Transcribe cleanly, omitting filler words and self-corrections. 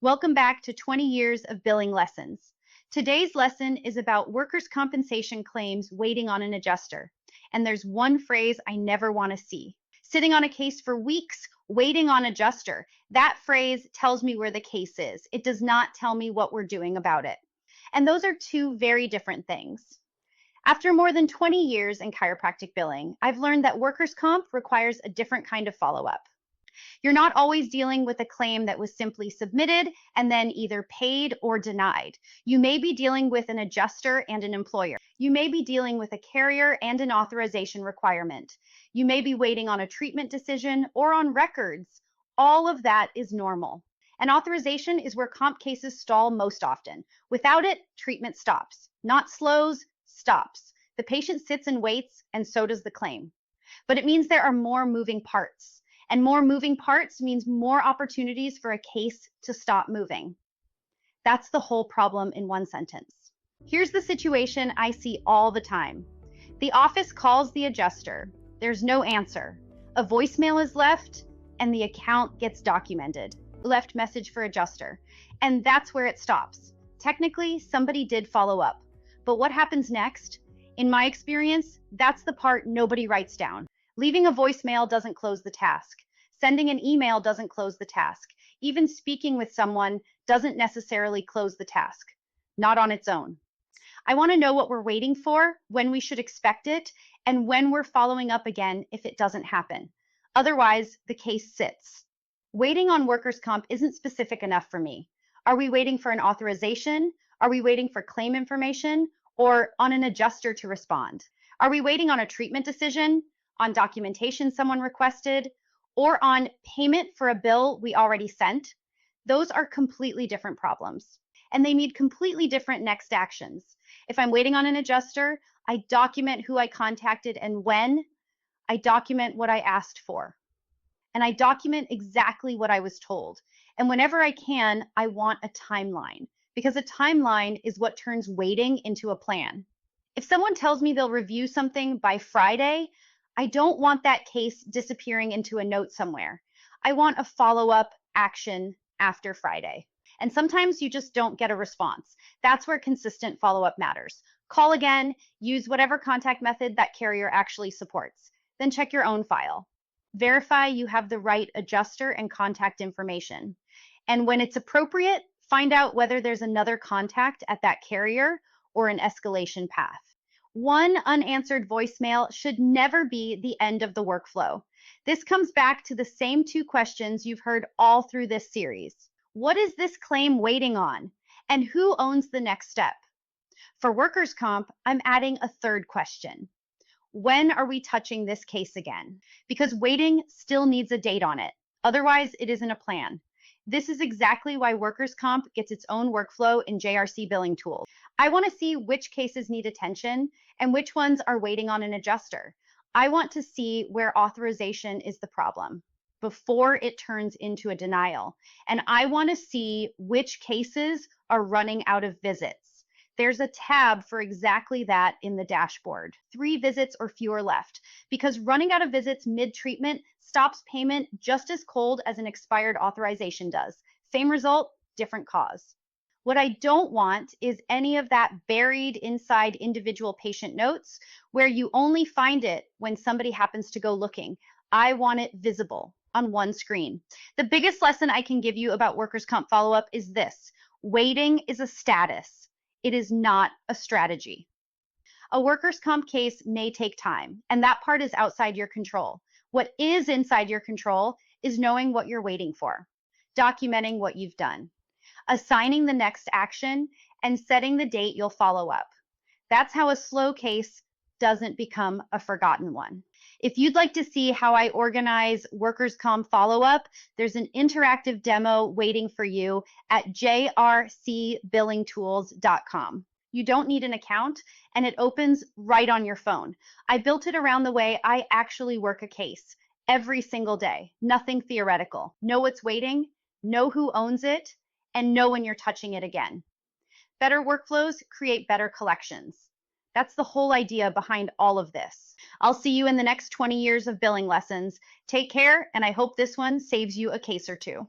Welcome back to 20 Years of Billing Lessons. Today's lesson is about workers' compensation claims waiting on an adjuster. And there's one phrase I never want to see. Sitting on a case for weeks, waiting on adjuster. That phrase tells me where the case is. It does not tell me what we're doing about it. And those are two very different things. After more than 20 years in chiropractic billing, I've learned that workers' comp requires a different kind of follow-up. You're not always dealing with a claim that was simply submitted and then either paid or denied. You may be dealing with an adjuster and an employer. You may be dealing with a carrier and an authorization requirement. You may be waiting on a treatment decision or on records. All of that is normal. An authorization is where comp cases stall most often. Without it, treatment stops. Not slows, stops. The patient sits and waits, and so does the claim. But it means there are more moving parts. And more moving parts means more opportunities for a case to stop moving. That's the whole problem in one sentence. Here's the situation I see all the time. The office calls the adjuster. There's no answer. A voicemail is left, and the account gets documented. Left message for adjuster. And that's where it stops. Technically, somebody did follow up. But what happens next? In my experience, that's the part nobody writes down. Leaving a voicemail doesn't close the task. Sending an email doesn't close the task. Even speaking with someone doesn't necessarily close the task, not on its own. I want to know what we're waiting for, when we should expect it, and when we're following up again if it doesn't happen. Otherwise, the case sits. Waiting on workers' comp isn't specific enough for me. Are we waiting for an authorization? Are we waiting for claim information? Or on an adjuster to respond? Are we waiting on a treatment decision? On documentation someone requested, or on payment for a bill we already sent? Those are completely different problems, and they need completely different next actions. If I'm waiting on an adjuster, I document who I contacted and when. I document what I asked for, and I document exactly what I was told. And whenever I can, I want a timeline, because a timeline is what turns waiting into a plan. If someone tells me they'll review something by Friday, I don't want that case disappearing into a note somewhere. I want a follow-up action after Friday. And sometimes you just don't get a response. That's where consistent follow-up matters. Call again, use whatever contact method that carrier actually supports. Then check your own file. Verify you have the right adjuster and contact information. And when it's appropriate, find out whether there's another contact at that carrier or an escalation path. One unanswered voicemail should never be the end of the workflow. This comes back to the same two questions you've heard all through this series. What is this claim waiting on? And who owns the next step? For workers' comp, I'm adding a third question. When are we touching this case again? Because waiting still needs a date on it. Otherwise, it isn't a plan. This is exactly why workers' comp gets its own workflow in JRC billing tools. I want to see which cases need attention and which ones are waiting on an adjuster. I want to see where authorization is the problem before it turns into a denial. And I want to see which cases are running out of visits. There's a tab for exactly that in the dashboard. 3 visits or fewer left, because running out of visits mid-treatment stops payment just as cold as an expired authorization does. Same result, different cause. What I don't want is any of that buried inside individual patient notes where you only find it when somebody happens to go looking. I want it visible on one screen. The biggest lesson I can give you about workers' comp follow-up is this: waiting is a status. It is not a strategy. A workers' comp case may take time, and that part is outside your control. What is inside your control is knowing what you're waiting for, documenting what you've done, assigning the next action, and setting the date you'll follow up. That's how a slow case doesn't become a forgotten one. If you'd like to see how I organize workers' comp follow-up, there's an interactive demo waiting for you at jrcbillingtools.com. You don't need an account, and it opens right on your phone. I built it around the way I actually work a case every single day. Nothing theoretical. Know what's waiting, know who owns it, and know when you're touching it again. Better workflows create better collections. That's the whole idea behind all of this. I'll see you in the next 20 years of billing lessons. Take care, and I hope this one saves you a case or two.